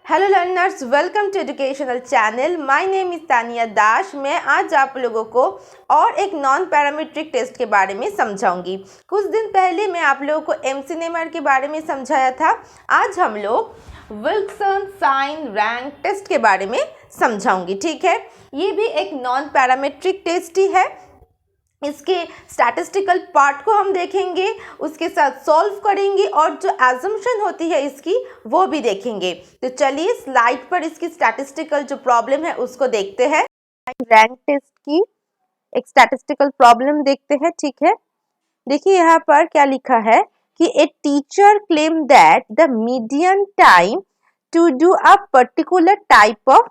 Hello learners, welcome to educational channel. My name is Tania Das. मैं आज आप लोगों को और एक नॉन पैरामीट्रिक टेस्ट के बारे में समझाऊंगी। कुछ दिन पहले मैं आप लोगों को एमसीनेमर के बारे में समझाया था। आज हम लोग विल्सन साइन रैंक टेस्ट के बारे में समझाऊंगी। ठीक है, ये भी एक नॉन पैरामीट्रिक टेस्ट ही है। इसके स्टैटिस्टिकल पार्ट को हम देखेंगे, उसके साथ सॉल्व करेंगे और जो एजम्पशन होती है इसकी वो भी देखेंगे। तो चलिए स्लाइड पर इसकी स्टैटिस्टिकल जो प्रॉब्लम है उसको देखते हैं। रैंक टेस्ट की एक स्टैटिस्टिकल प्रॉब्लम देखते हैं। ठीक है, देखिए यहाँ पर क्या लिखा है कि a teacher claim that the median time to do a particular type of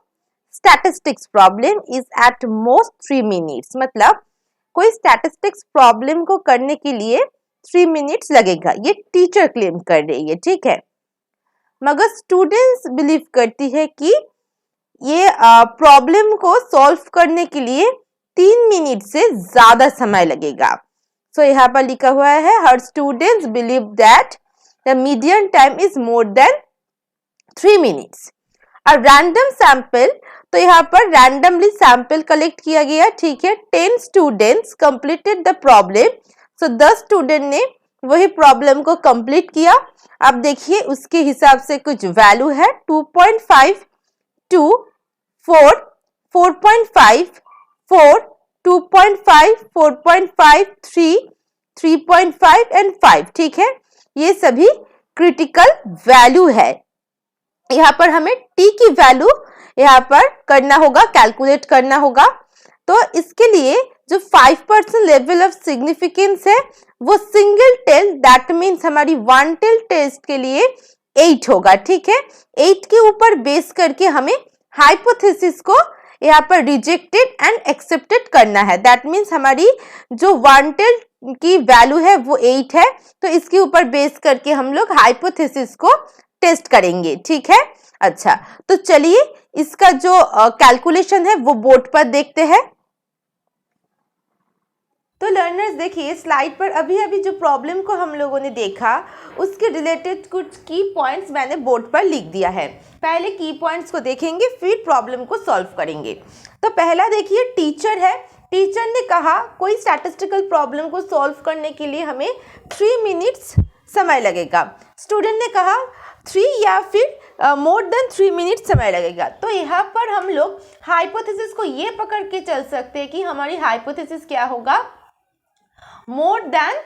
statistics problem is at most 3 minutes. मतलब कोई स्टैटिस्टिक्स प्रॉब्लम को करने के लिए 3 मिनट्स लगेगा, ये टीचर क्लेम कर रही है। ठीक है, मगर स्टूडेंट्स बिलीव करती है कि ये प्रॉब्लम को सॉल्व करने के लिए 3 मिनट से ज्यादा समय लगेगा। सो यहाँ पर लिखा हुआ है हर students believe that the median time is more than 3 minutes. A random sample, तो यहाँ पर रैंडमली सैंपल कलेक्ट किया गया। ठीक है, 10 students completed the problem. So 10 student ने वही प्रॉब्लम को कंप्लीट किया। अब देखिए उसके हिसाब से कुछ वैल्यू है 2.5, 2, 4, 4.5, 4, 2.5, 4.5, 3, 3.5 एंड 5। ठीक है, ये सभी क्रिटिकल वैल्यू है। यहाँ पर हमें टी की वैल्यू यहाँ पर करना होगा, कैलकुलेट करना होगा। तो इसके लिए जो 5% लेवल ऑफ सिग्निफिकेंस है वो सिंगल टेल, दैट मीन्स हमारी 1 टेल टेस्ट के लिए 8 होगा। ठीक है, 8 के ऊपर बेस करके हमें हाइपोथेसिस को यहाँ पर रिजेक्टेड एंड एक्सेप्टेड करना है। दैट मीन्स हमारी जो 1 टेल की वैल्यू है वो 8 है, तो इसके ऊपर बेस करके हम लोग हाइपोथेसिस को टेस्ट करेंगे। ठीक है, अच्छा तो चलिए इसका जो कैलकुलेशन है वो बोर्ड पर देखते हैं। तो लर्नर्स देखिए स्लाइड पर अभी अभी जो प्रॉब्लम को हम लोगों ने देखा उसके रिलेटेड कुछ की पॉइंट्स मैंने बोर्ड पर लिख दिया है। पहले की पॉइंट्स को देखेंगे फिर प्रॉब्लम को सॉल्व करेंगे। तो पहला देखिए टीचर है। टीचर ने कहा कोई स्टैटिस्टिकल प्रॉब्लम को सॉल्व करने के लिए हमें 3 मिनट्स समय लगेगा। स्टूडेंट ने कहा 3 या फिर मोर देन 3 मिनट समय लगेगा। तो यहाँ पर हम लोग हाइपोथेसिस को ये पकड़ के चल सकते हैं कि हमारी हाइपोथेसिस क्या होगा, मोर देन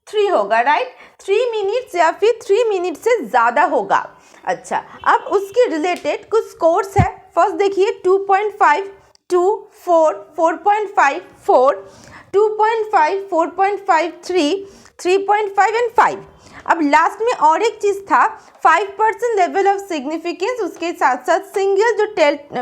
3 होगा, राइट। 3 मिनट्स या फिर 3 मिनट से ज़्यादा होगा। अच्छा, अब उसके रिलेटेड कुछ स्कोर्स है। फर्स्ट देखिए 2.5, 2, 4, 4.5, 4, 2.5, 4.5, 3, 3.5 एंड 5। अब लास्ट में और एक चीज़ था 5% लेवल ऑफ सिग्निफिकेंस, उसके साथ साथ सिंगल जो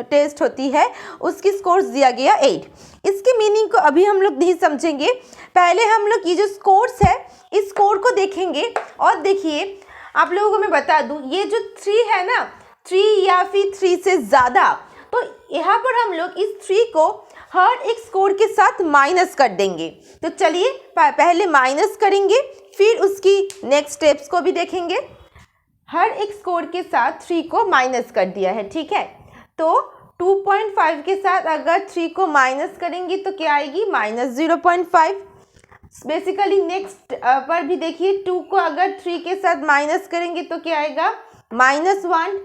टेस्ट होती है उसकी स्कोर्स दिया गया 8। इसकी मीनिंग को अभी हम लोग नहीं समझेंगे, पहले हम लोग ये जो स्कोर्स है इस स्कोर को देखेंगे। और देखिए आप लोगों को मैं बता दूं ये जो 3 है ना, 3 या फिर 3 से ज़्यादा, तो यहाँ पर हम लोग इस 3 को हर एक स्कोर के साथ माइनस कर देंगे। तो चलिए पहले माइनस करेंगे फिर उसकी नेक्स्ट स्टेप्स को भी देखेंगे। हर एक स्कोर के साथ 3 को माइनस कर दिया है। ठीक है, तो 2.5 के साथ अगर 3 को माइनस करेंगे तो क्या आएगी, -0.5। बेसिकली नेक्स्ट पर भी देखिए 2 को अगर 3 के साथ माइनस करेंगे तो क्या आएगा, -1।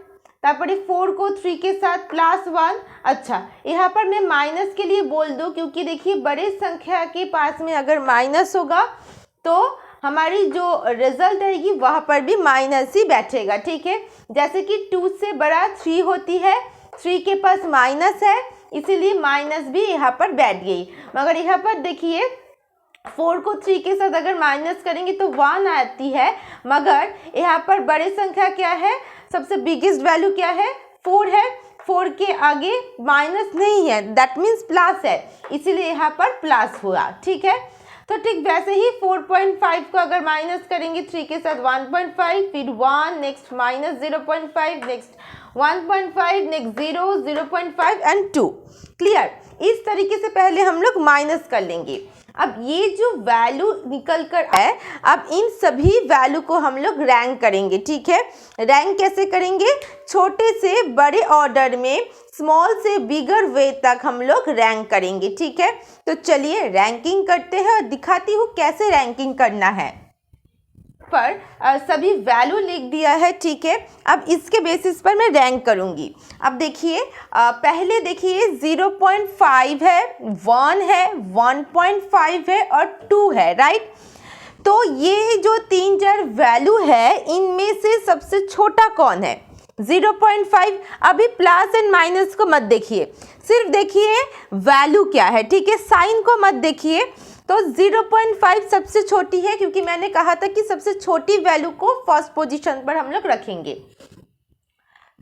तापर 4 को 3 के साथ +1। अच्छा, यहाँ पर मैं माइनस के लिए बोल दूँ क्योंकि देखिए बड़े संख्या के पास में अगर माइनस होगा तो हमारी जो रिजल्ट आएगी वहाँ पर भी माइनस ही बैठेगा। ठीक है, जैसे कि 2 से बड़ा 3 होती है, 3 के पास माइनस है इसीलिए माइनस भी यहाँ पर बैठ गई। मगर यहाँ पर देखिए 4 को 3 के साथ अगर माइनस करेंगे तो 1 आती है, मगर यहाँ पर बड़े संख्या क्या है, सबसे बिगेस्ट वैल्यू क्या है, 4 है। 4 के आगे माइनस नहीं है, दैट मीन्स प्लस है, इसीलिए यहाँ पर प्लस हुआ। ठीक है, तो ठीक वैसे ही 4.5 को अगर माइनस करेंगे 3 के साथ 1.5, फिर 1, next -0.5, next 1.5, next 0, 0.5 and 2। Clear, इस तरीके से पहले हम लोग माइनस कर लेंगे। अब ये जो वैल्यू निकल कर है, अब इन सभी वैल्यू को हम लोग रैंक करेंगे, ठीक है। रैंक कैसे करेंगे? छोटे से बड़े ऑर्डर में स्मॉल से बिगर वे तक हम लोग रैंक करेंगे, ठीक है। तो चलिए रैंकिंग करते हैं और दिखाती हूँ कैसे रैंकिंग करना है। पर सभी वैल्यू लिख दिया है, ठीक है। अब इसके बेसिस पर मैं रैंक करूंगी। अब देखिए पहले देखिए 0.5 है, 1 है, 1.5 है और 2 है, राइट। तो ये जो 3-4 वैल्यू है इनमें से सबसे छोटा कौन है? 0.5। अभी प्लस एंड माइनस को मत देखिए, सिर्फ देखिए वैल्यू क्या है, ठीक है। साइन को मत देखिए। तो 0.5 सबसे छोटी है, क्योंकि मैंने कहा था कि सबसे छोटी वैल्यू को फर्स्ट पोजीशन पर हम लोग रखेंगे।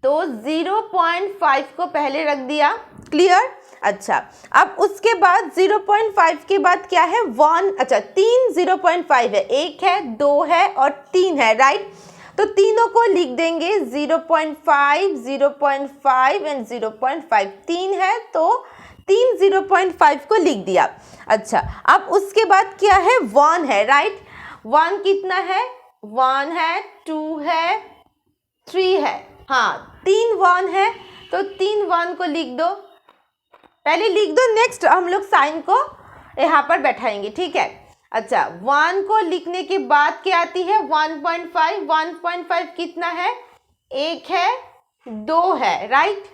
तो 0.5 को पहले रख दिया, क्लियर। अच्छा, अब उसके बाद 0.5 के बाद क्या है? 1, अच्छा 3 0.5 है, 1 है, 2 है और 3 है, राइट। तो तीनों को लिख देंगे 0.5, 0.5 एंड 0.5। 3 है तो 3 0.5 को लिख दिया। अच्छा, अब उसके बाद क्या है? 1 है, राइट। 1 कितना है? 1 है, 2 है, 3 है, हाँ 3 1 है, तो 3 1 को लिख दो, पहले लिख दो, नेक्स्ट हम लोग साइन को यहाँ पर बैठाएंगे, ठीक है। अच्छा, 1 को लिखने के बाद क्या आती है? 1.5। 1.5 कितना है? 1 है, 2 है, राइट।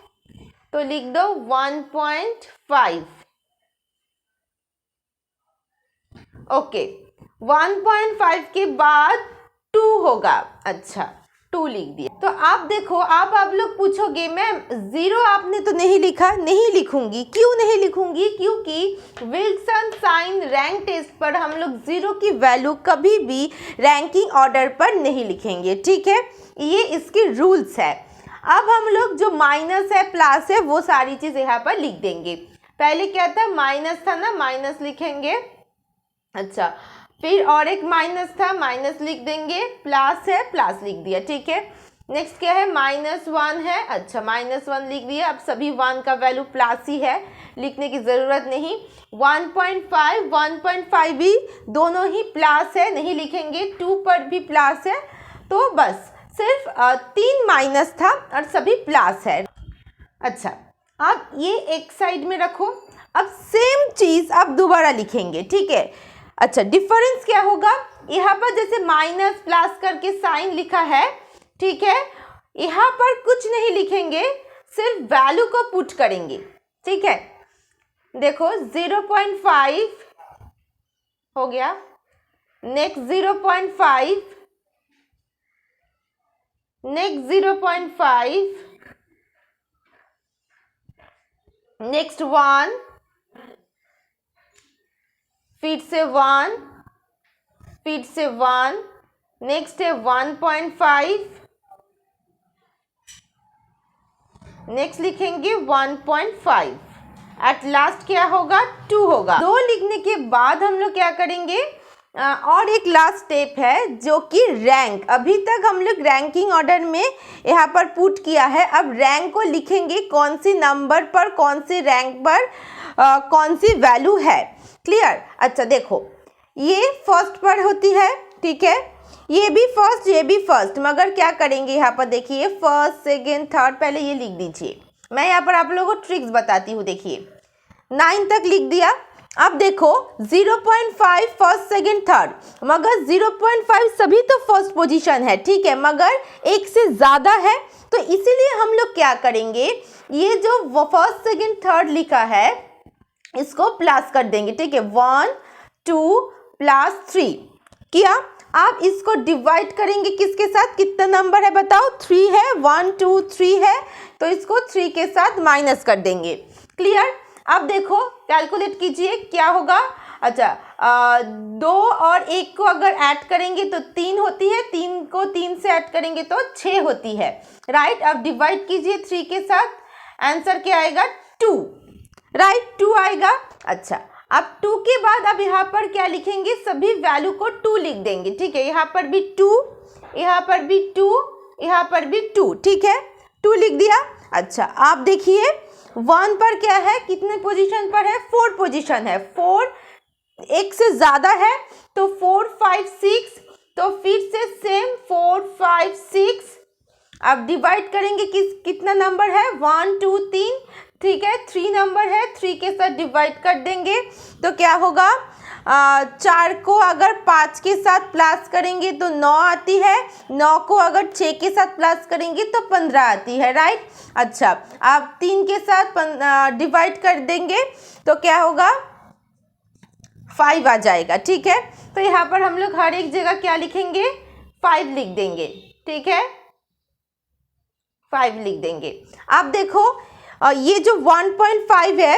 तो लिख दो 1.5। ओके, 1.5 के बाद 2 होगा। अच्छा, 2 लिख दिया। तो आप देखो, आप लोग पूछोगे मैम 0 आपने तो नहीं लिखा। नहीं लिखूंगी। क्यों नहीं लिखूंगी? क्योंकि विल्सन साइन रैंक टेस्ट पर हम लोग 0 की वैल्यू कभी भी रैंकिंग ऑर्डर पर नहीं लिखेंगे, ठीक है। ये इसकी रूल्स है। अब हम लोग जो माइनस है, प्लस है, वो सारी चीज़ यहाँ पर लिख देंगे। पहले क्या था? माइनस था ना, माइनस लिखेंगे। अच्छा, फिर और एक माइनस था, माइनस लिख देंगे। प्लस है, प्लस लिख दिया, ठीक है। नेक्स्ट क्या है? -1 है। अच्छा, -1 लिख दिया। अब सभी 1 का वैल्यू प्लस ही है, लिखने की ज़रूरत नहीं। 1.5, 1.5 भी दोनों ही प्लस है, नहीं लिखेंगे। 2 पर भी प्लस है, तो बस सिर्फ 3 माइनस था और सभी प्लस है। अच्छा, अब ये एक साइड में रखो। अब सेम चीज़ अब दोबारा लिखेंगे, ठीक है। अच्छा, डिफरेंस क्या होगा? यहाँ पर जैसे माइनस प्लस करके साइन लिखा है, ठीक है, यहाँ पर कुछ नहीं लिखेंगे, सिर्फ वैल्यू को पुट करेंगे, ठीक है। देखो 0.5 हो गया, नेक्स्ट 0.5, नेक्स्ट 0.5, नेक्स्ट 1, फिर से 1, फिर से 1, नेक्स्ट है 1.5, नेक्स्ट लिखेंगे 1.5, एट लास्ट क्या होगा? 2 होगा। 2 लिखने के बाद हम लोग क्या करेंगे? और एक लास्ट स्टेप है जो कि रैंक। अभी तक हम लोग रैंकिंग ऑर्डर में यहाँ पर पुट किया है। अब रैंक को लिखेंगे, कौन सी नंबर पर, कौन सी रैंक पर कौन सी वैल्यू है, क्लियर। अच्छा देखो, ये फर्स्ट पर होती है, ठीक है, ये भी फर्स्ट, ये भी फर्स्ट, मगर क्या करेंगे यहाँ पर देखिए, फर्स्ट सेकेंड थर्ड, पहले ये लिख दीजिए। मैं यहाँ पर आप लोगों को ट्रिक्स बताती हूँ। देखिए 9 तक लिख दिया। अब देखो 0.5 फर्स्ट सेकेंड थर्ड, मगर 0.5 सभी तो फर्स्ट पोजीशन है, ठीक है, मगर एक से ज़्यादा है, तो इसीलिए हम लोग क्या करेंगे, ये जो फर्स्ट सेकेंड थर्ड लिखा है इसको प्लस कर देंगे, ठीक है। 1 2 प्लस 3 किया। आप इसको डिवाइड करेंगे किसके साथ? कितना नंबर है बताओ? 3 है, 1 2 3 है, तो इसको 3 के साथ माइनस कर देंगे, क्लियर। अब देखो कैलकुलेट कीजिए क्या होगा। अच्छा 2 और 1 को अगर ऐड करेंगे तो 3 होती है, 3 को 3 से ऐड करेंगे तो 6 होती है, राइट। अब डिवाइड कीजिए 3 के साथ, आंसर क्या आएगा? 2, राइट, 2 आएगा। अच्छा, अब 2 के बाद अब यहाँ पर क्या लिखेंगे? सभी वैल्यू को 2 लिख देंगे, ठीक है। यहाँ पर भी 2, यहाँ पर भी 2, यहाँ पर भी 2, ठीक है, 2 लिख दिया। अच्छा, आप देखिए 1 पर क्या है, कितने पोजीशन पर है? 4 पोजीशन है, 4 एक से ज़्यादा है तो 4 5 6, तो फिर से सेम 4 5 6। अब डिवाइड करेंगे कितना नंबर है, 1 2 3, ठीक है 3 नंबर है, 3 के साथ डिवाइड कर देंगे तो क्या होगा, 4 को अगर 5 के साथ प्लस करेंगे तो 9 आती है, 9 को अगर 6 के साथ प्लस करेंगे तो 15 आती है, राइट। अच्छा, आप 3 के साथ डिवाइड कर देंगे तो क्या होगा, 5 आ जाएगा, ठीक है। तो यहाँ पर हम लोग हर एक जगह क्या लिखेंगे, 5 लिख देंगे, ठीक है, 5 लिख देंगे। अब देखो ये जो 1.5 है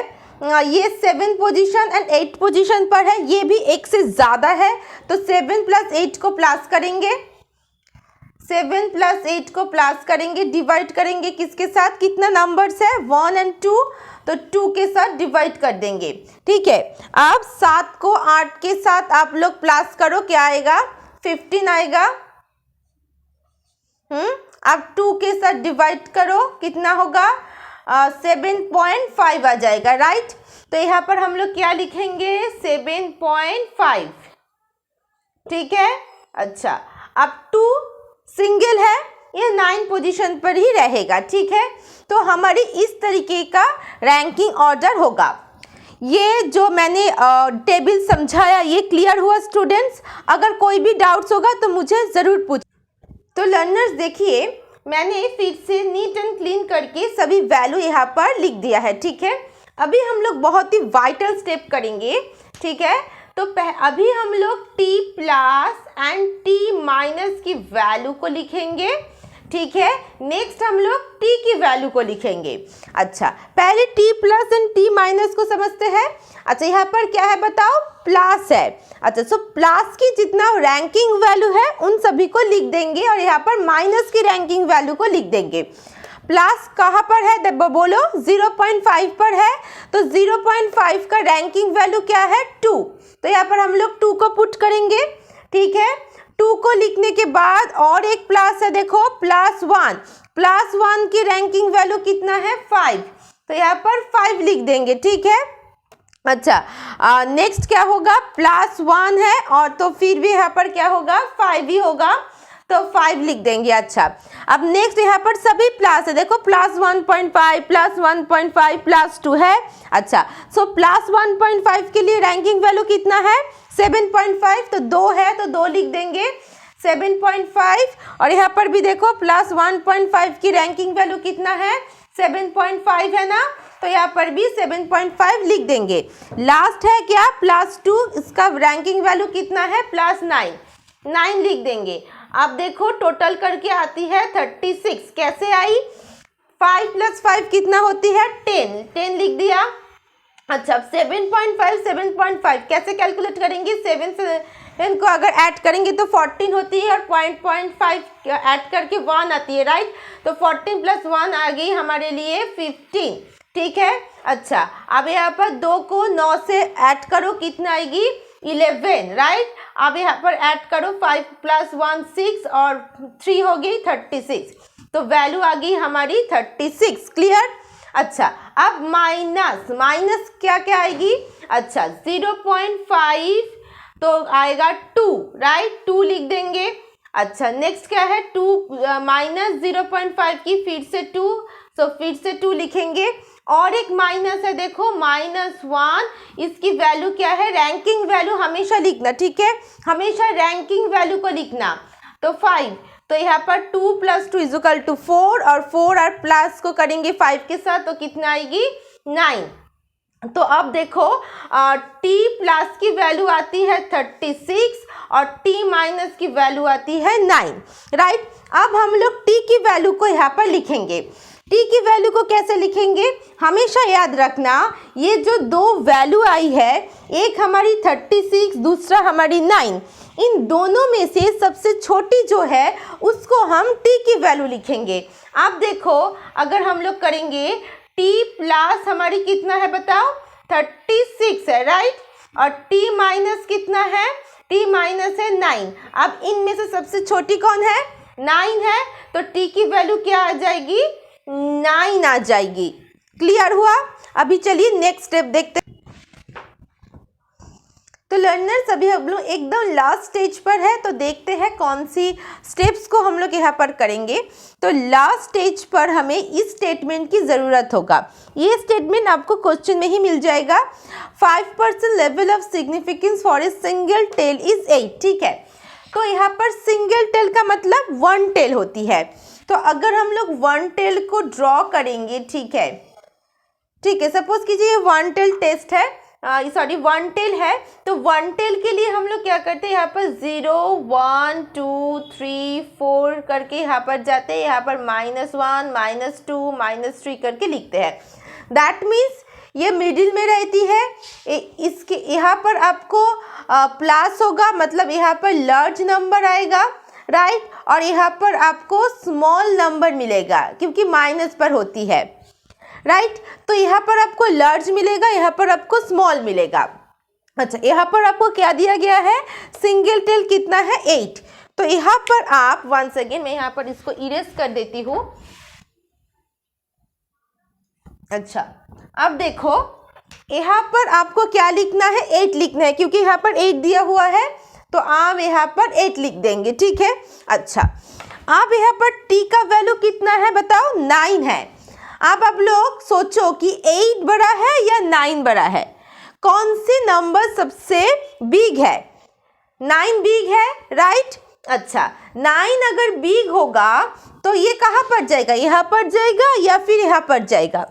ये 7 पोजीशन एंड 8 पोजीशन पर है, ये भी एक से ज़्यादा है, तो 7 + 8 को प्लस करेंगे, 7 + 8 को प्लस करेंगे, डिवाइड करेंगे किसके साथ, कितना नंबर्स है 1 और 2, तो 2 के साथ डिवाइड कर देंगे, ठीक है। अब 7 को 8 के साथ आप लोग प्लस करो, क्या आएगा, 15 आएगा। अब 2 के साथ डिवाइड करो, कितना होगा, 7.5 आ जाएगा, राइट। तो यहाँ पर हम लोग क्या लिखेंगे, 7.5, ठीक है। अच्छा, अब 2 सिंगल है, ये 9 पोजीशन पर ही रहेगा, ठीक है। तो हमारी इस तरीके का रैंकिंग ऑर्डर होगा। ये जो मैंने टेबल समझाया ये क्लियर हुआ स्टूडेंट्स? अगर कोई भी डाउट्स होगा तो मुझे ज़रूर पूछ। तो लर्नर्स देखिए, मैंने फिर से नीट एंड क्लीन करके सभी वैल्यू यहाँ पर लिख दिया है, ठीक है। अभी हम लोग बहुत ही वाइटल स्टेप करेंगे, ठीक है। तो अभी हम लोग t प्लस एंड t- की वैल्यू को लिखेंगे, ठीक है। नेक्स्ट हम लोग t की वैल्यू को लिखेंगे। अच्छा, पहले t प्लस एंड t- को समझते हैं। अच्छा, यहाँ पर क्या है बताओ, प्लस है। अच्छा, सो प्लस की जितना रैंकिंग वैल्यू है उन सभी को लिख देंगे और यहाँ पर माइनस की रैंकिंग वैल्यू को लिख देंगे। प्लस कहाँ पर है बोलो, 0.5 पर है, तो 0.5 का रैंकिंग वैल्यू क्या है, 2, तो यहाँ पर हम लोग 2 को पुट करेंगे, ठीक है। 2 को लिखने के बाद और एक प्लस है, देखो +1, +1 की रैंकिंग वैल्यू कितना है, 5, तो यहाँ पर 5 लिख देंगे, ठीक है। अच्छा, नेक्स्ट क्या होगा, +1 है और तो फिर भी यहाँ पर क्या होगा, 5 ही होगा, तो 5 लिख देंगे। अच्छा, अब नेक्स्ट यहाँ पर सभी प्लस है, देखो +1.5, +1.5, +2 है। अच्छा, सो +1.5 के लिए रैंकिंग वैल्यू कितना है, 7.5, तो 2 है तो 2 लिख देंगे, 7.5। और यहाँ पर भी देखो +1.5 की रैंकिंग वैल्यू कितना है, 7.5 है ना, तो यहाँ पर भी 7.5 लिख देंगे। लास्ट है क्या, +2, इसका रैंकिंग वैल्यू कितना है, +9, 9 लिख देंगे। अब देखो टोटल करके आती है 36, कैसे आई, 5 + 5 कितना होती है, 10, 10 लिख दिया। अच्छा, 7.5 कैसे कैलकुलेट करेंगे, 7 से इनको अगर ऐड करेंगे तो 14 होती है और 0.5 ऐड करके 1 आती है, राइट। तो 14 + 1 आ गई हमारे लिए 15, ठीक है। अच्छा, अब यहाँ पर 2 को 9 से ऐड करो, कितना आएगी, 11, राइट। अब यहाँ पर ऐड करो 5 + 1 6 और 3 हो गई 36, तो वैल्यू आ गई हमारी 36, क्लियर। अच्छा, अब माइनस क्या क्या आएगी, अच्छा 0.5 तो आएगा 2, राइट, 2 लिख देंगे। अच्छा, नेक्स्ट क्या है, 2 - 0.5 की फिर से 2, सो फिर से 2 लिखेंगे। और एक माइनस है, देखो -1, इसकी वैल्यू क्या है, रैंकिंग वैल्यू हमेशा लिखना, ठीक है, हमेशा रैंकिंग वैल्यू को लिखना, तो 5, तो यहाँ पर 2 + 2 = 4 और 4 और प्लस को करेंगे 5 के साथ, तो कितना आएगी, 9। तो अब देखो t+ की वैल्यू आती है 36 और t- की वैल्यू आती है 9, राइट। अब हम लोग t की वैल्यू को यहाँ पर लिखेंगे। t की वैल्यू को कैसे लिखेंगे, हमेशा याद रखना, ये जो 2 वैल्यू आई है, एक हमारी 36, दूसरा हमारी 9, इन दोनों में से सबसे छोटी जो है उसको हम t की वैल्यू लिखेंगे। अब देखो अगर हम लोग करेंगे t+ हमारी कितना है बताओ, 36 है, राइट, और t- कितना है, t- है 9। अब इनमें से सबसे छोटी कौन है, 9 है, तो t की वैल्यू क्या आ जाएगी, 9 आ जाएगी, क्लियर हुआ। अभी चलिए नेक्स्ट स्टेप देखते हैं। तो लर्नर्स अभी हम लोग एकदम लास्ट स्टेज पर है, तो देखते हैं कौन सी स्टेप्स को हम लोग यहाँ पर करेंगे। तो लास्ट स्टेज पर हमें इस स्टेटमेंट की ज़रूरत होगा। ये स्टेटमेंट आपको क्वेश्चन में ही मिल जाएगा। 5% level of significance for a single tail is 8। ठीक है, तो यहाँ पर सिंगल टेल का मतलब वन टेल होती है। तो अगर हम लोग वन टेल को ड्रॉ करेंगे, ठीक है, सपोज कीजिए ये वन टेल टेस्ट है, वन टेल है, तो वन टेल के लिए हम लोग क्या करते हैं, यहाँ पर 0 1 2 3 4 करके यहाँ पर जाते हैं, यहाँ पर -1 -2 -3 करके लिखते हैं। दैट मीन्स ये मिडिल में रहती है। इसके यहाँ पर आपको प्लस होगा, मतलब यहाँ पर लार्ज नंबर आएगा, राइट, और यहाँ पर आपको स्मॉल नंबर मिलेगा क्योंकि माइनस पर होती है, राइट। तो यहाँ पर आपको लार्ज मिलेगा, यहाँ पर आपको स्मॉल मिलेगा। अच्छा, यहाँ पर आपको क्या दिया गया है, सिंगल टेल कितना है, 8। तो यहाँ पर आप वंस अगेन मैं यहाँ पर इसको इरेज कर देती हूँ। अच्छा, अब देखो यहाँ पर आपको क्या लिखना है, 8 लिखना है, क्योंकि यहाँ पर 8 दिया हुआ है, तो आप यहाँ पर 8 लिख देंगे। ठीक है, अच्छा, आप यहाँ पर t का वैल्यू कितना है बताओ, 9 है। आप लोग सोचो कि 8 बड़ा है या 9 बड़ा है, कौन सी नंबर सबसे बिग है, 9 बिग है, राइट। अच्छा, 9 अगर बिग होगा तो ये कहाँ पर जाएगा, यहाँ पर जाएगा या फिर यहाँ पर जाएगा,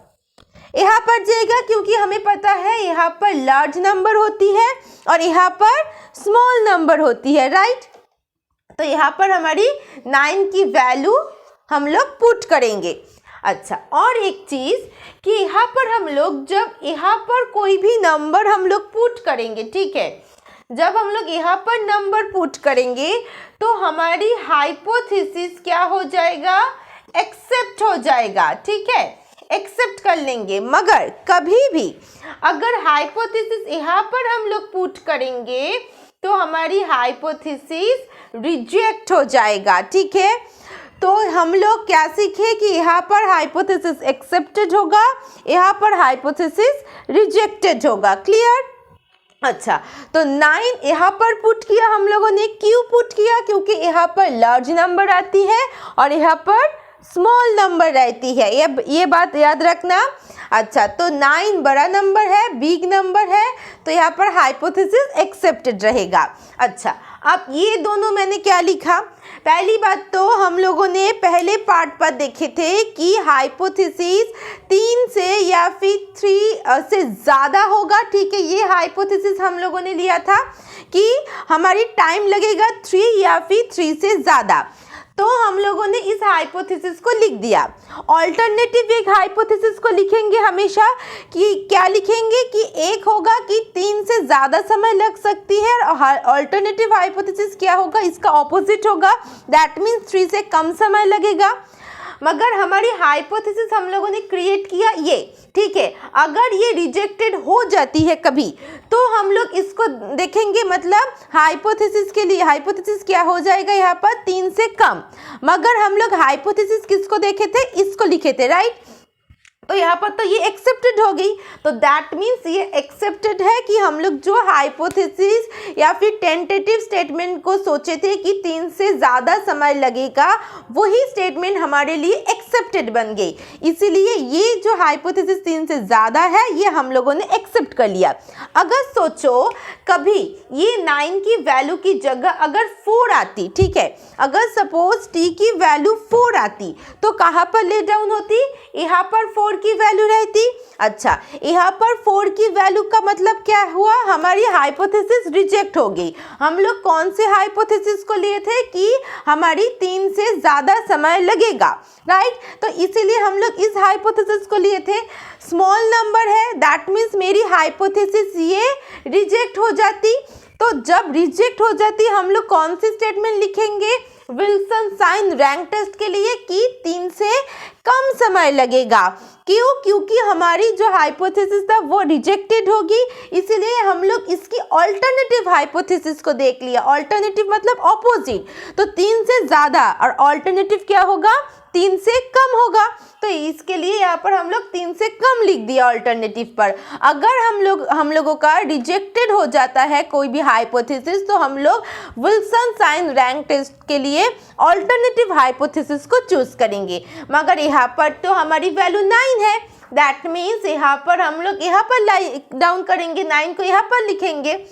यहाँ पर जाएगा, क्योंकि हमें पता है यहाँ पर लार्ज नंबर होती है और यहाँ पर स्मॉल नंबर होती है, राइट। तो यहाँ पर हमारी 9 की वैल्यू हम लोग पुट करेंगे। अच्छा, और एक चीज़ कि यहाँ पर हम लोग जब यहाँ पर कोई भी नंबर हम लोग पुट करेंगे, ठीक है, जब हम लोग यहाँ पर नंबर पुट करेंगे तो हमारी हाइपोथेसिस क्या हो जाएगा, एक्सेप्ट हो जाएगा। ठीक है, एक्सेप्ट कर लेंगे। मगर कभी भी अगर हाइपोथेसिस यहाँ पर हम लोग पुट करेंगे तो हमारी हाइपोथेसिस रिजेक्ट हो जाएगा। ठीक है, तो हम लोग क्या सीखे कि यहाँ पर हाइपोथेसिस एक्सेप्टेड होगा, यहाँ पर हाइपोथेसिस रिजेक्टेड होगा। क्लियर। अच्छा, तो 9 यहाँ पर पुट किया हम लोगों ने, क्यों पुट किया, क्योंकि यहाँ पर लार्ज नंबर आती है और यहाँ पर स्मॉल नंबर रहती है, ये बात याद रखना। अच्छा, तो 9 बड़ा नंबर है, बिग नंबर है, तो यहाँ पर हाइपोथेसिस एक्सेप्टेड रहेगा। अच्छा, अब ये दोनों मैंने क्या लिखा, पहली बात तो हम लोगों ने पहले पार्ट पर देखे थे कि हाइपोथेसिस 3 से या फिर 3 से ज़्यादा होगा। ठीक है, ये हाइपोथेसिस हम लोगों ने लिया था कि हमारी टाइम लगेगा 3 या फिर 3 से ज़्यादा, तो हम लोगों ने इस हाइपोथेसिस को लिख दिया। ऑल्टरनेटिव एक हाइपोथेसिस को लिखेंगे हमेशा कि क्या लिखेंगे कि एक होगा कि 3 से ज़्यादा समय लग सकती है, और ऑल्टरनेटिव हाइपोथेसिस क्या होगा, इसका ऑपोजिट होगा, दैट मीन्स 3 से कम समय लगेगा। मगर हमारी हाइपोथेसिस हम लोगों ने क्रिएट किया ये, ठीक है, अगर ये रिजेक्टेड हो जाती है कभी तो हम लोग इसको देखेंगे, मतलब हाइपोथेसिस के लिए हाइपोथेसिस क्या हो जाएगा यहाँ पर 3 से कम। मगर हम लोग हाइपोथेसिस किसको देखे थे, इसको लिखे थे, राइट। तो यहाँ पर तो ये एक्सेप्टेड हो गई, तो दैट मीन्स ये एक्सेप्टेड है कि हम लोग जो हाइपोथेसिस या फिर टेंटेटिव स्टेटमेंट को सोचे थे कि 3 से ज़्यादा समय लगेगा, वही स्टेटमेंट हमारे लिए एक्सेप्टेड बन गई। इसीलिए ये जो हाइपोथेसिस 3 से ज़्यादा है ये हम लोगों ने एक्सेप्ट कर लिया। अगर सोचो कभी ये 9 की वैल्यू की जगह अगर 4 आती, ठीक है, अगर सपोज t की वैल्यू 4 आती तो कहाँ पर ले डाउन होती, यहाँ पर 4 की वैल्यू रहती। अच्छा, यहाँ पर 4 की वैल्यू का मतलब क्या हुआ, हमारी हाइपोथेसिस रिजेक्ट हो गई। हम लोग कौन से हाइपोथेसिस को लिए थे कि हमारी 3 से ज़्यादा समय लगेगा, राइट। तो इसीलिए हम लोग इस हाइपोथेसिस को लिए थे। स्मॉल नंबर है, दैट मीन्स मेरी हाइपोथेसिस ये रिजेक्ट हो जाती। तो जब रिजेक्ट हो जाती हम लोग कौन सी स्टेटमेंट लिखेंगे, विल्सन साइन रैंक टेस्ट के लिए कि 3 से कम समय लगेगा। क्यों, क्योंकि हमारी जो हाइपोथेसिस था वो रिजेक्टेड होगी, इसीलिए हम लोग इसकी ऑल्टरनेटिव हाइपोथेसिस को देख लिया। ऑल्टरनेटिव मतलब ऑपोजिट, तो 3 से ज़्यादा और ऑल्टरनेटिव क्या होगा, 3 से कम होगा। तो इसके लिए यहाँ पर हम लोग 3 से कम लिख दिया अल्टरनेटिव पर। अगर हम लोगों का रिजेक्टेड हो जाता है कोई भी हाइपोथेसिस तो हम लोग विल्सन साइन रैंक टेस्ट के लिए अल्टरनेटिव हाइपोथेसिस को चूज करेंगे। मगर यहाँ पर तो हमारी वैल्यू 9 है, दैट मीन्स यहाँ पर हम लोग यहाँ पर लाइट डाउन करेंगे, 9 को यहाँ पर लिखेंगे,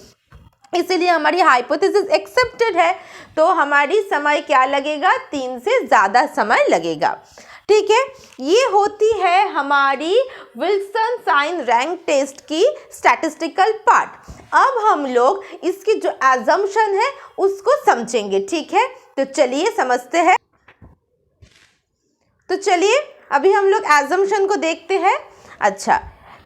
इसीलिए हमारी हाइपोथेसिस एक्सेप्टेड है। तो हमारी समय क्या लगेगा, 3 से ज़्यादा समय लगेगा। ठीक है, ये होती है हमारी विल्सन साइन रैंक टेस्ट की स्टैटिस्टिकल पार्ट। अब हम लोग इसकी जो एजम्पशन है उसको समझेंगे। ठीक है, तो चलिए समझते हैं। तो चलिए अभी हम लोग एजम्पशन को देखते हैं। अच्छा,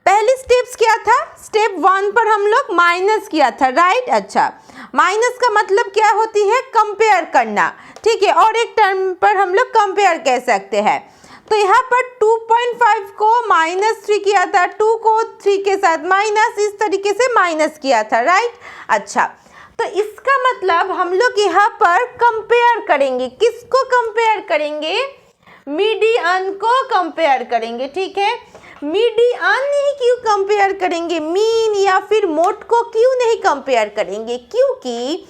पहली स्टेप्स क्या था, स्टेप 1 पर हम लोग माइनस किया था, राइट। अच्छा, माइनस का मतलब क्या होती है, कंपेयर करना। ठीक है, और एक टर्म पर हम लोग कंपेयर कह सकते हैं। तो यहाँ पर 2.5 को -3 किया था, 2 को 3 के साथ माइनस, इस तरीके से माइनस किया था, राइट। अच्छा, तो इसका मतलब हम लोग यहाँ पर कंपेयर करेंगे, किसको कंपेयर करेंगे, मीडियन को कंपेयर करेंगे। ठीक है, मीडियन ही क्यों कंपेयर करेंगे, मीन या फिर मोड को क्यों नहीं कंपेयर करेंगे, क्योंकि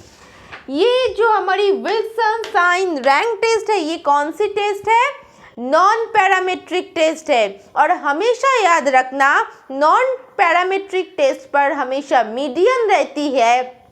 ये जो हमारी विल्सन साइन रैंक टेस्ट है ये कौन सी टेस्ट है, नॉन पैरामेट्रिक टेस्ट है। और हमेशा याद रखना नॉन पैरामेट्रिक टेस्ट पर हमेशा मीडियन रहती है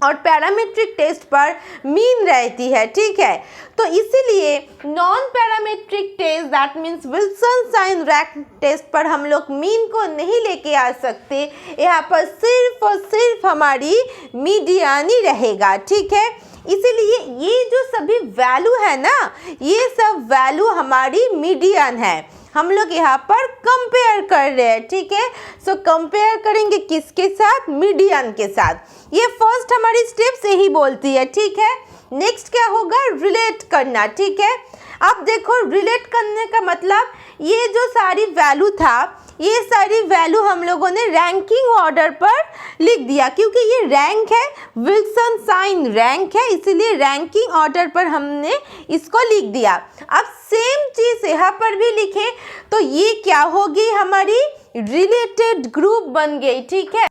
और पैरामेट्रिक टेस्ट पर मीन रहती है। ठीक है, तो इसीलिए non parametric test that means Wilson sign rank test पर हम लोग मीन को नहीं लेके आ सकते, यहाँ पर सिर्फ और सिर्फ हमारी मीडियन ही रहेगा। ठीक है, इसीलिए ये जो सभी वैल्यू है ना, ये सब वैल्यू हमारी मीडियन है, हम लोग यहाँ पर कंपेयर कर रहे हैं। ठीक है, सो कंपेयर करेंगे किसके साथ, मीडियन के साथ। ये फर्स्ट हमारी स्टेप्स यही बोलती है। ठीक है, नेक्स्ट क्या होगा, रिलेट करना। ठीक है, अब देखो रिलेट करने का मतलब ये जो सारी वैल्यू था, ये सारी वैल्यू हम लोगों ने रैंकिंग ऑर्डर पर लिख दिया, क्योंकि ये रैंक है, विल्सन साइन रैंक है, इसीलिए रैंकिंग ऑर्डर पर हमने इसको लिख दिया। अब सेम चीज़ यहाँ पर भी लिखे तो ये क्या होगी, हमारी रिलेटेड ग्रुप बन गई। ठीक है,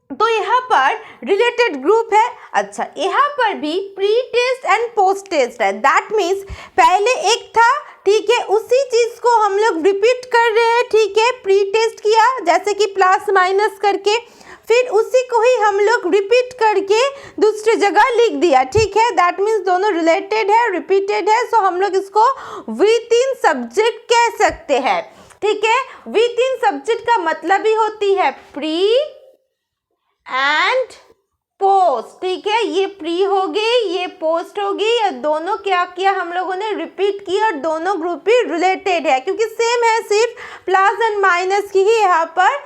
तो यहाँ पर रिलेटेड ग्रुप है। अच्छा, यहाँ पर भी pre test and post test है, दैट मीन्स पहले एक था, ठीक है, उसी चीज़ को हम लोग रिपीट कर रहे हैं। ठीक है, प्री टेस्ट किया जैसे कि प्लस माइनस करके, फिर उसी को ही हम लोग रिपीट करके दूसरी जगह लिख दिया। ठीक है, दैट मीन्स दोनों रिलेटेड है, रिपीटेड है, सो हम लोग इसको विद इन सब्जेक्ट कह सकते हैं। ठीक है, विद इन सब्जेक्ट का मतलब ही होती है प्री एंड पोस्ट। ठीक है, ये प्री हो गई, ये पोस्ट हो गई, और दोनों क्या किया हम लोगों ने, रिपीट किया, और दोनों ग्रुप ही रिलेटेड है, क्योंकि सेम है, सिर्फ प्लस एंड माइनस की ही यहाँ पर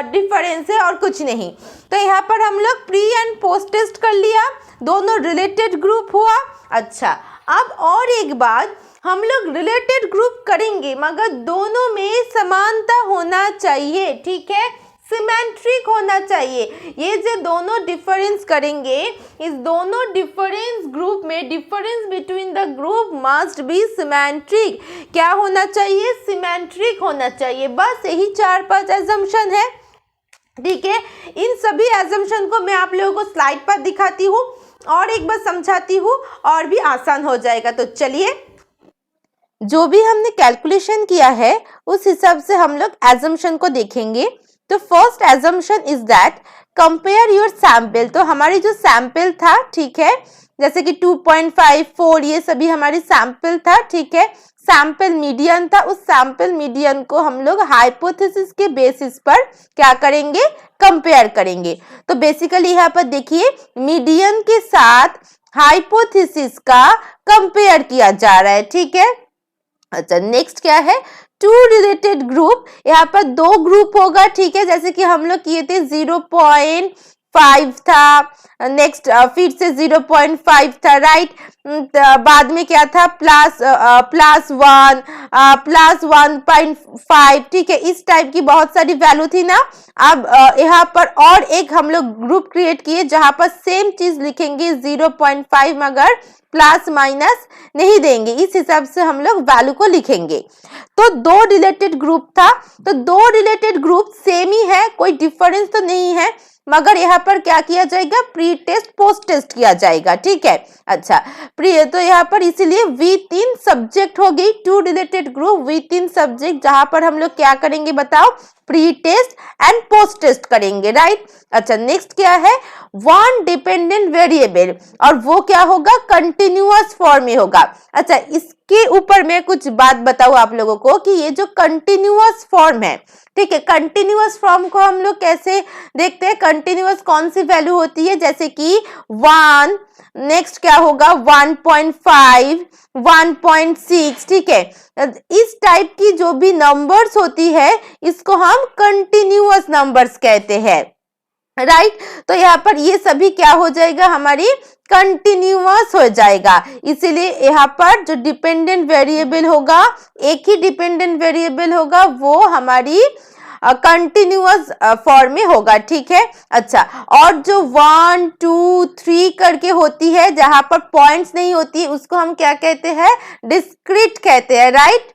डिफरेंस है और कुछ नहीं। तो यहाँ पर हम लोग प्री एंड पोस्ट टेस्ट कर लिया, दोनों रिलेटेड ग्रुप हुआ। अच्छा, अब और एक बात, हम लोग रिलेटेड ग्रुप करेंगे मगर दोनों में समानता होना चाहिए। ठीक है, सिमेट्रिक होना चाहिए। ये जो दोनों डिफरेंस करेंगे, इस दोनों डिफरेंस ग्रुप में difference between the group must be symmetric. क्या होना चाहिए, सिमेट्रिक होना चाहिए। बस यही 4-5 एजम्पशन है। ठीक है, इन सभी एजम्पशन को मैं आप लोगों को स्लाइड पर दिखाती हूँ और एक बार समझाती हूँ और भी आसान हो जाएगा। तो चलिए, जो भी हमने कैलकुलेशन किया है उस हिसाब से हम लोग एजम्पशन को देखेंगे। तो first assumption is that compare your sample. तो हमारी जो सैंपल था, ठीक है, जैसे कि 2.5, 4 ये सभी हमारी सैंपल था। ठीक है, सैंपल मीडियन था, उस सैंपल मीडियन को हम लोग हाइपोथेसिस के बेसिस पर क्या करेंगे, कंपेयर करेंगे। तो बेसिकली यहाँ पर देखिए मीडियन के साथ हाइपोथेसिस का कंपेयर किया जा रहा है। ठीक है, अच्छा नेक्स्ट क्या है, टू रिलेटेड ग्रुप। यहाँ पर 2 ग्रुप होगा। ठीक है, जैसे कि हम लोग किए थे 0.5 5 था, नेक्स्ट फिर से 0.5 था, राइट। बाद में क्या था, प्लस 1, प्लस 1.5, ठीक है। इस टाइप की बहुत सारी वैल्यू थी ना। अब यहाँ पर और एक हम लोग ग्रुप क्रिएट किए जहां पर सेम चीज लिखेंगे 0.5, मगर प्लस माइनस नहीं देंगे, इस हिसाब से हम लोग वैल्यू को लिखेंगे। तो दो रिलेटेड ग्रुप था, तो दो रिलेटेड ग्रुप सेम ही है, कोई डिफरेंस तो नहीं है, मगर यहाँ पर क्या किया जाएगा, प्री टेस्ट पोस्ट टेस्ट किया जाएगा, ठीक है। अच्छा, तो यहाँ पर इसीलिए V3 सब्जेक्ट हो गई, to related group V3 subject, जहां पर हम लोग क्या करेंगे बताओ, pre test and post test करेंगे, राइट। अच्छा, नेक्स्ट क्या है, वन डिपेंडेंट वेरिएबल, और वो क्या होगा, कंटिन्यूअस फॉर्म में होगा। अच्छा, इसके ऊपर मैं कुछ बात बताऊं आप लोगों को कि ये जो कंटिन्यूअस फॉर्म है, ठीक है, कंटिन्यूअस फॉर्म को हम लोग कैसे देखते हैं, कंटिन्यूअस कौन सी वैल्यू होती है, जैसे कि 1, नेक्स्ट क्या होगा 1.5, 1.6, ठीक है। इस टाइप की जो भी नंबर्स होती है इसको हम कंटिन्यूअस नंबर्स कहते हैं, राइट। तो यहाँ पर ये सभी क्या हो जाएगा, हमारी कंटिन्यूअस हो जाएगा। इसीलिए यहाँ पर जो डिपेंडेंट वेरिएबल होगा, एक ही डिपेंडेंट वेरिएबल होगा, वो हमारी कंटिन्यूअस फॉर्म में होगा, ठीक है। अच्छा, और जो 1, 2, 3 करके होती है, जहां पर पॉइंट्स नहीं होती है, उसको हम क्या कहते हैं, डिस्क्रीट कहते हैं, राइट।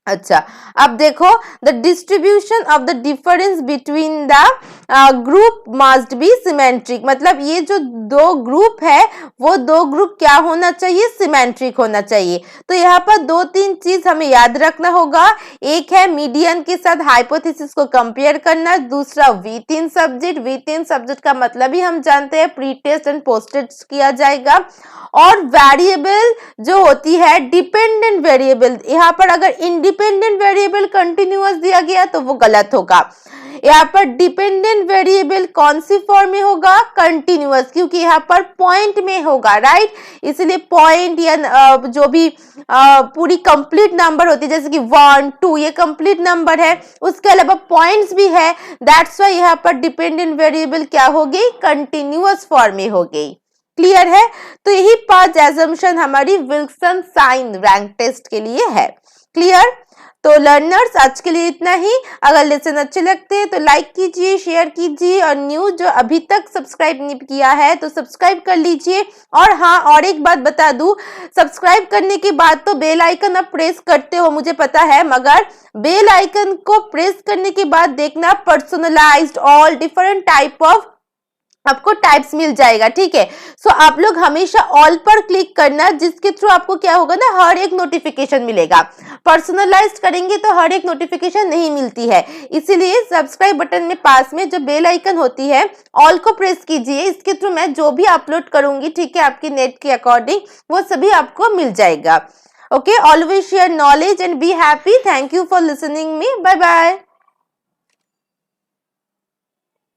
अच्छा, अब देखो, the distribution of the difference between the group must be symmetric, मतलब ये जो दो ग्रुप है वो दो ग्रुप क्या होना चाहिए, सिमेट्रिक होना चाहिए। तो यहाँ पर 2-3 चीज हमें याद रखना होगा, एक है मीडियन के साथ हाइपोथेसिस को कंपेयर करना, दूसरा V3 सब्जेक्ट, V3 सब्जेक्ट का मतलब ही हम जानते हैं pre test and post test किया जाएगा, और वेरिएबल जो होती है डिपेंडेंट वेरिएबल, यहाँ पर अगर इंडिपेंडेंट वेरिएबल कंटिन्यूअस दिया गया तो वो गलत होगा। यहाँ पर डिपेंडेंट वेरिएबल कौन सी फॉर्म में होगा, कंटिन्यूअस, क्योंकि यहाँ पर पॉइंट में होगा, राइट। इसलिए पॉइंट या जो भी पूरी कंप्लीट नंबर होती है, जैसे कि 1, 2, ये कंप्लीट नंबर है, उसके अलावा पॉइंट्स भी है, दैट्स वाई यहाँ पर डिपेंडेंट वेरिएबल क्या हो गई, कंटिन्यूअस फॉर्म में हो गई। क्लियर है। तो यही 5 एजम्पशन हमारी विल्सन साइन रैंक टेस्ट के लिए है। क्लियर। तो लर्नर्स, आज के लिए इतना ही। अगर लेसन अच्छे लगते हैं तो लाइक कीजिए, शेयर कीजिए, और न्यू जो अभी तक सब्सक्राइब नहीं किया है तो सब्सक्राइब कर लीजिए। और हाँ, और एक बात बता दूं, सब्सक्राइब करने के बाद तो बेल आइकन आप प्रेस करते हो मुझे पता है, मगर बेल आइकन को प्रेस करने के बाद देखना personalised all different type of आपको टाइप्स मिल जाएगा, ठीक है। सो आप लोग हमेशा ऑल पर क्लिक करना, जिसके थ्रू आपको क्या होगा ना, हर एक नोटिफिकेशन मिलेगा। पर्सनलाइज्ड करेंगे तो हर एक नोटिफिकेशन नहीं मिलती है, इसीलिए सब्सक्राइब बटन में पास में जो बेल आइकन होती है ऑल को प्रेस कीजिए। इसके थ्रू मैं जो भी अपलोड करूंगी, ठीक है, आपकी नेट के अकॉर्डिंग, वो सभी आपको मिल जाएगा। Okay, always share knowledge and be happy. Thank you for listening me. Bye bye.